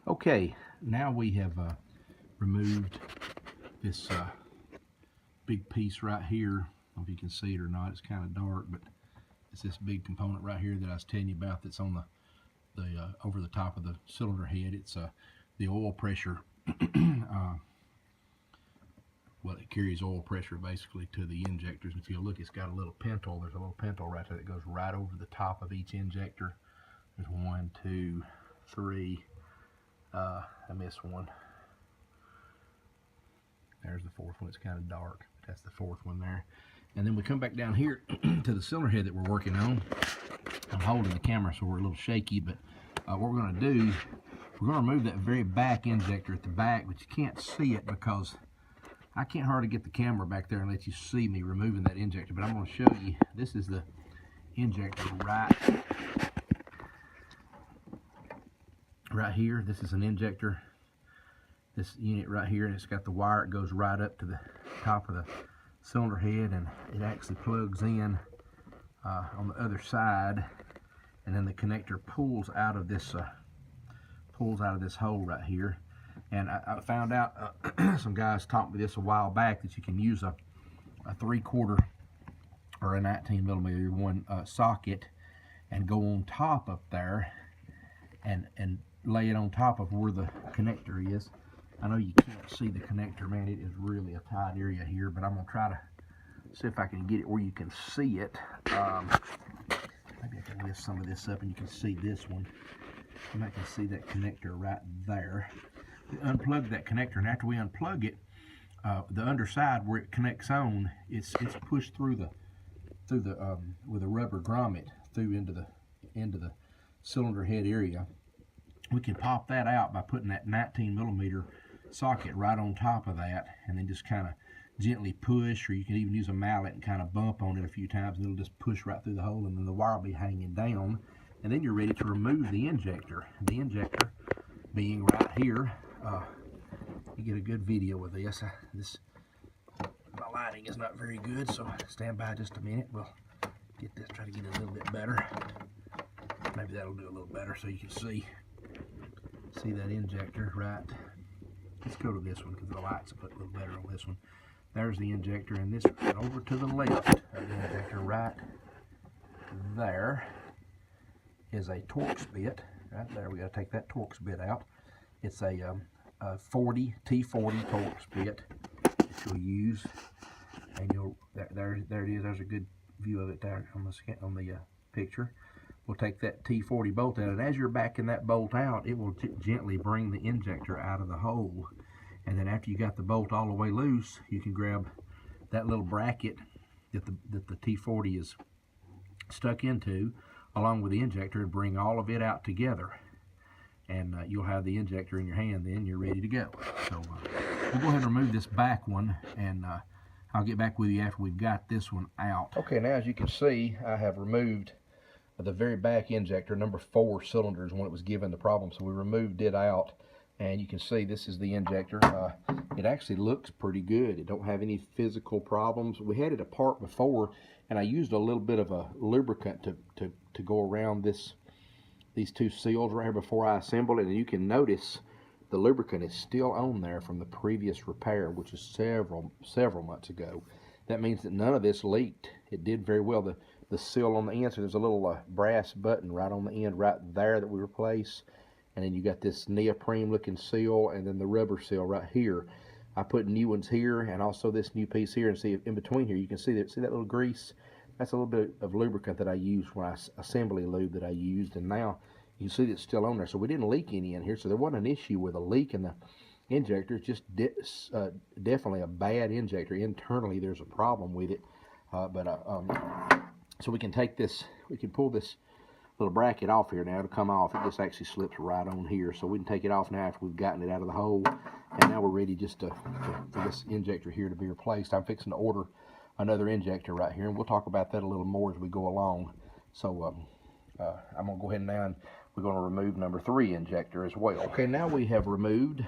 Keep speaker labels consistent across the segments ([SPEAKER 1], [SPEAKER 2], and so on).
[SPEAKER 1] Okay, now we have removed this big piece right here. I don't know if you can see it or not. It's kind of dark, but it's this big component right here that I was telling you about that's on the over the top of the cylinder head. It's the oil pressure. Well, it carries oil pressure basically to the injectors. If you look, it's got a little pintle. There's a little pintle right there that goes right over the top of each injector. There's 1, 2, 3. I missed one. There's the fourth one. It's kind of dark. That's the fourth one there. And then we come back down here to the cylinder head that we're working on. I'm holding the camera so we're a little shaky, but what we're going to do, we're going to remove that very back injector at the back, but you can't see it because I can't hardly get the camera back there and let you see me removing that injector. But I'm going to show you. This is the injector right here. This is an injector, this unit right here, and it's got the wire. It goes right up to the top of the cylinder head, and it actually plugs in on the other side, and then the connector pulls out of this hole right here. And I found out some guys taught me this a while back, that you can use a 3/4 or a 19mm one socket and go on top up there and lay it on top of where the connector is. I know you can't see the connector, man. It is really a tight area here, but I'm gonna try to see if I can get it where you can see it. Maybe I can lift some of this up and you can see this one. You might can see that connector right there. We unplug that connector, and after we unplug it, the underside where it connects on, it's pushed through the with a rubber grommet through into the cylinder head area. We can pop that out by putting that 19mm socket right on top of that, and then just kind of gently push, or you can even use a mallet and kind of bump on it a few times, and it'll just push right through the hole, and then the wire will be hanging down, and then you're ready to remove the injector. The injector being right here. You get a good video with this. My lighting is not very good, so stand by just a minute. We'll get this, try to get it a little bit better. Maybe that'll do a little better so you can see that injector right. Let's go to this one because the lights will put a little better on this one. There's the injector, and this over to the left of the injector right there is a Torx bit. Right there, we got to take that Torx bit out. It's a T40 Torx bit that you'll use, and there it is. There's a good view of it there on the picture. We'll take that T40 bolt out, and as you're backing that bolt out, it will gently bring the injector out of the hole. And then after you got the bolt all the way loose, you can grab that little bracket that the T40 is stuck into, along with the injector, and bring all of it out together. And you'll have the injector in your hand, then you're ready to go. So we'll go ahead and remove this back one, and I'll get back with you after we've got this one out. Okay, now as you can see, I have removed the very back injector, number 4 cylinders, when it was given the problem. So we removed it out, and you can see this is the injector. It actually looks pretty good. It don't have any physical problems. We had it apart before, and I used a little bit of a lubricant to go around these two seals right here before I assembled it, and you can notice the lubricant is still on there from the previous repair, which is several months ago. That means that none of this leaked. It did very well. The seal on the end, so there's a little brass button right on the end right there that we replace, and then you got this neoprene looking seal, and then the rubber seal right here. I put new ones here, and also this new piece here, and see in between here you can see that little grease. That's a little bit of lubricant that I used when assembly lube that I used, and now you can see it's still on there. So we didn't leak any in here, so there wasn't an issue with a leak in the injector. It's just definitely a bad injector. Internally there's a problem with it, so we can take this, we can pull this little bracket off here now to come off. It just actually slips right on here, so we can take it off now after we've gotten it out of the hole, and now we're ready just for this injector here to be replaced. I'm fixing to order another injector right here, and we'll talk about that a little more as we go along. So I'm going to go ahead now, and we're going to remove number 3 injector as well. Okay, now we have removed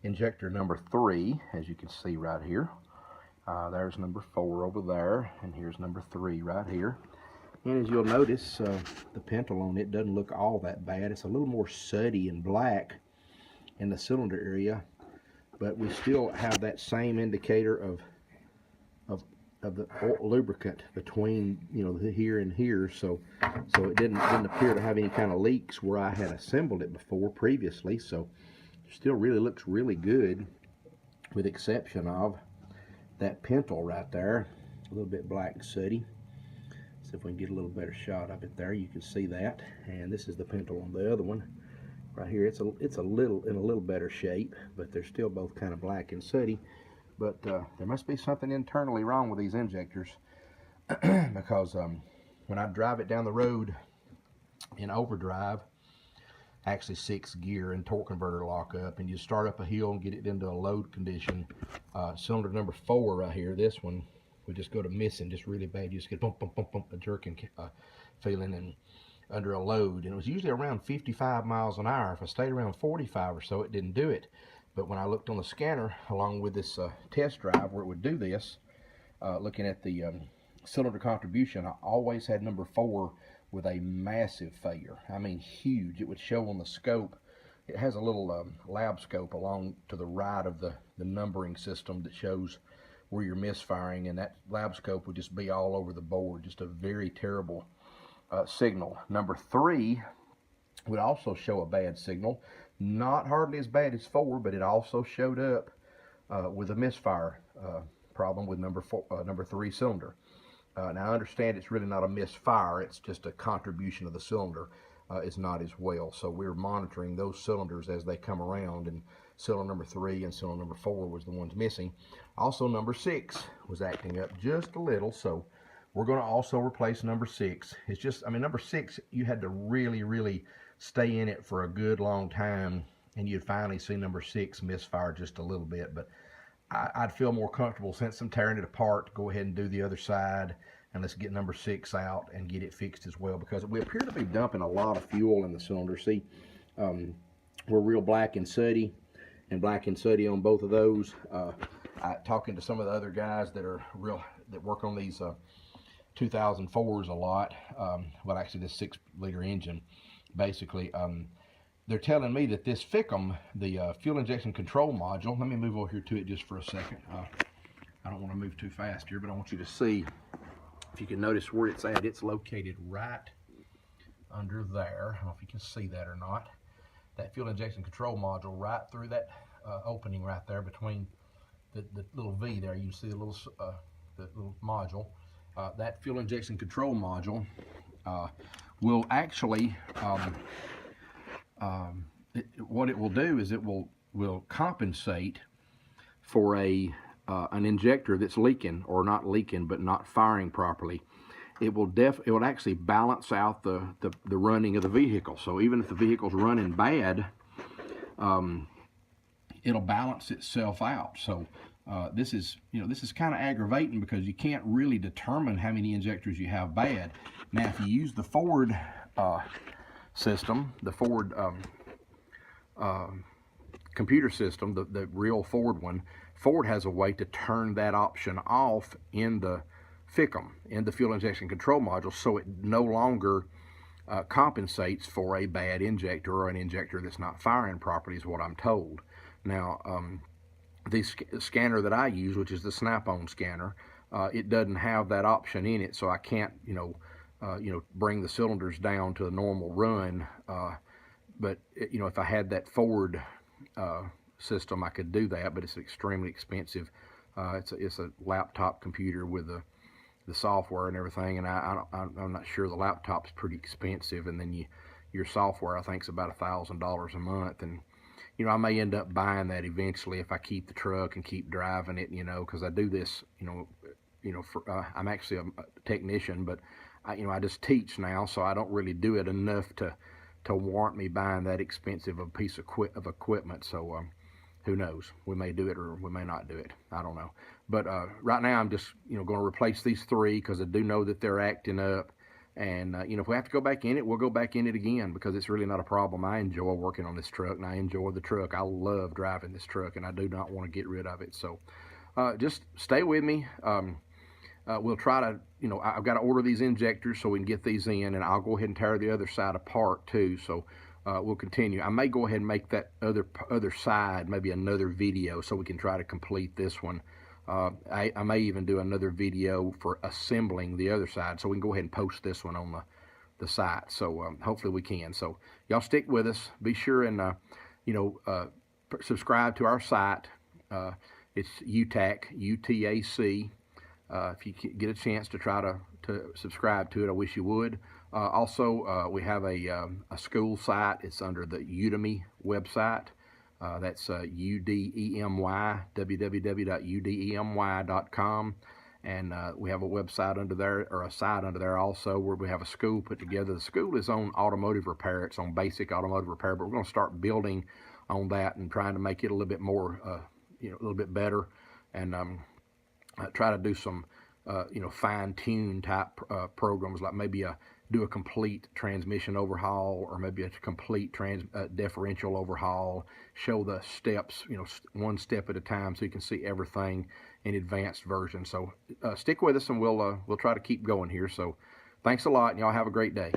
[SPEAKER 1] injector number 3, as you can see right here. There's number 4 over there, and here's number 3 right here. And as you'll notice, the pintle on it doesn't look all that bad. It's a little more sooty and black in the cylinder area, but we still have that same indicator of the lubricant between, you know, here and here. So it didn't appear to have any kind of leaks where I had assembled it before previously. So it still really looks really good, with the exception of that pintle right there, a little bit black and sooty. See if we can get a little better shot of it there. You can see that. And this is the pintle on the other one right here. It's a little in a little better shape, but they're still both kind of black and sooty. But there must be something internally wrong with these injectors, because when I drive it down the road in overdrive, actually 6th gear and torque converter lock up, and you start up a hill and get it into a load condition, cylinder number 4 right here, this one, we just go to missing just really bad. You just get bump, bump, bump, bump, a jerking feeling and under a load. And it was usually around 55 miles an hour. If I stayed around 45 or so, it didn't do it. But when I looked on the scanner, along with this test drive where it would do this, looking at the cylinder contribution, I always had number 4 with a massive failure. I mean, huge. It would show on the scope. It has a little lab scope along to the right of the numbering system that shows where you're misfiring, and that lab scope would just be all over the board. Just a very terrible signal. Number 3 would also show a bad signal. Not hardly as bad as 4, but it also showed up with a misfire problem with number 3 cylinder. Now I understand it's really not a misfire, it's just a contribution of the cylinder is not as well. So we're monitoring those cylinders as they come around, and cylinder number 3 and cylinder number 4 was the ones missing. Also number 6 was acting up just a little, so we're going to also replace number 6. It's just, I mean, number 6, you had to really stay in it for a good long time, and you'd finally see number 6 misfire just a little bit. But I'd feel more comfortable, since I'm tearing it apart, to go ahead and do the other side, and let's get number 6 out and get it fixed as well, because we appear to be dumping a lot of fuel in the cylinder. See, we're real black and sooty, and black and sooty on both of those. Talking to some of the other guys that work on these 2004s a lot, well, actually this 6-liter engine, basically, they're telling me that this FICM, the fuel injection control module, let me move over here to it just for a second. I don't want to move too fast here, but I want you to see, if you can notice where it's at. It's located right under there. I don't know if you can see that or not. That fuel injection control module, right through that opening right there between the little V there. You see the little module. That fuel injection control module will actually, what it will do is it will compensate for an injector that's leaking, or not leaking, but not firing properly. It will actually balance out the running of the vehicle. So even if the vehicle's running bad, it'll balance itself out. So this is kind of aggravating, because you can't really determine how many injectors you have bad. Now, if you use the Ford system, the Ford computer system, the real Ford one, Ford has a way to turn that option off in the FICM, in the fuel injection control module, so it no longer compensates for a bad injector, or an injector that's not firing properly, is what I'm told. Now, the scanner that I use, which is the Snap-on scanner, it doesn't have that option in it, so I can't, bring the cylinders down to a normal run. But if I had that Ford system, I could do that, but it's extremely expensive. It's a laptop computer with the software and everything, and I'm not sure. The laptop's pretty expensive, and then your software, I think, is about $1,000 a month, and I may end up buying that eventually if I keep the truck and keep driving it, because I do this, I'm actually a technician, but I just teach now, so I don't really do it enough to warrant me buying that expensive a piece of equipment. So who knows? We may do it or we may not do it. I don't know. But right now I'm just going to replace these 3, because I do know that they're acting up. And if we have to go back in it, we'll go back in it again, because it's really not a problem. I enjoy working on this truck, and I enjoy the truck. I love driving this truck, and I do not want to get rid of it. So just stay with me. we'll try to, you know, I've got to order these injectors so we can get these in, and I'll go ahead and tear the other side apart too. So we'll continue. I may go ahead and make that other side maybe another video so we can try to complete this one. I may even do another video for assembling the other side, so we can go ahead and post this one on the site. So hopefully we can. So y'all stick with us. Be sure and you know, subscribe to our site. It's UTAC, UTAC. If you get a chance to try to subscribe to it, I wish you would. Also, we have a school site. It's under the Udemy website. That's UDEMY, www.udemy.com. And we have a website under there, or a site under there also, where we have a school put together. The school is on automotive repair. It's on basic automotive repair, but we're going to start building on that and trying to make it a little bit more, you know, a little bit better, and try to do some, you know, fine-tune type programs, like maybe do a complete transmission overhaul, or maybe a complete differential overhaul, show the steps, you know, one step at a time, so you can see everything in advanced version. So stick with us, and we'll try to keep going here. So thanks a lot, and y'all have a great day.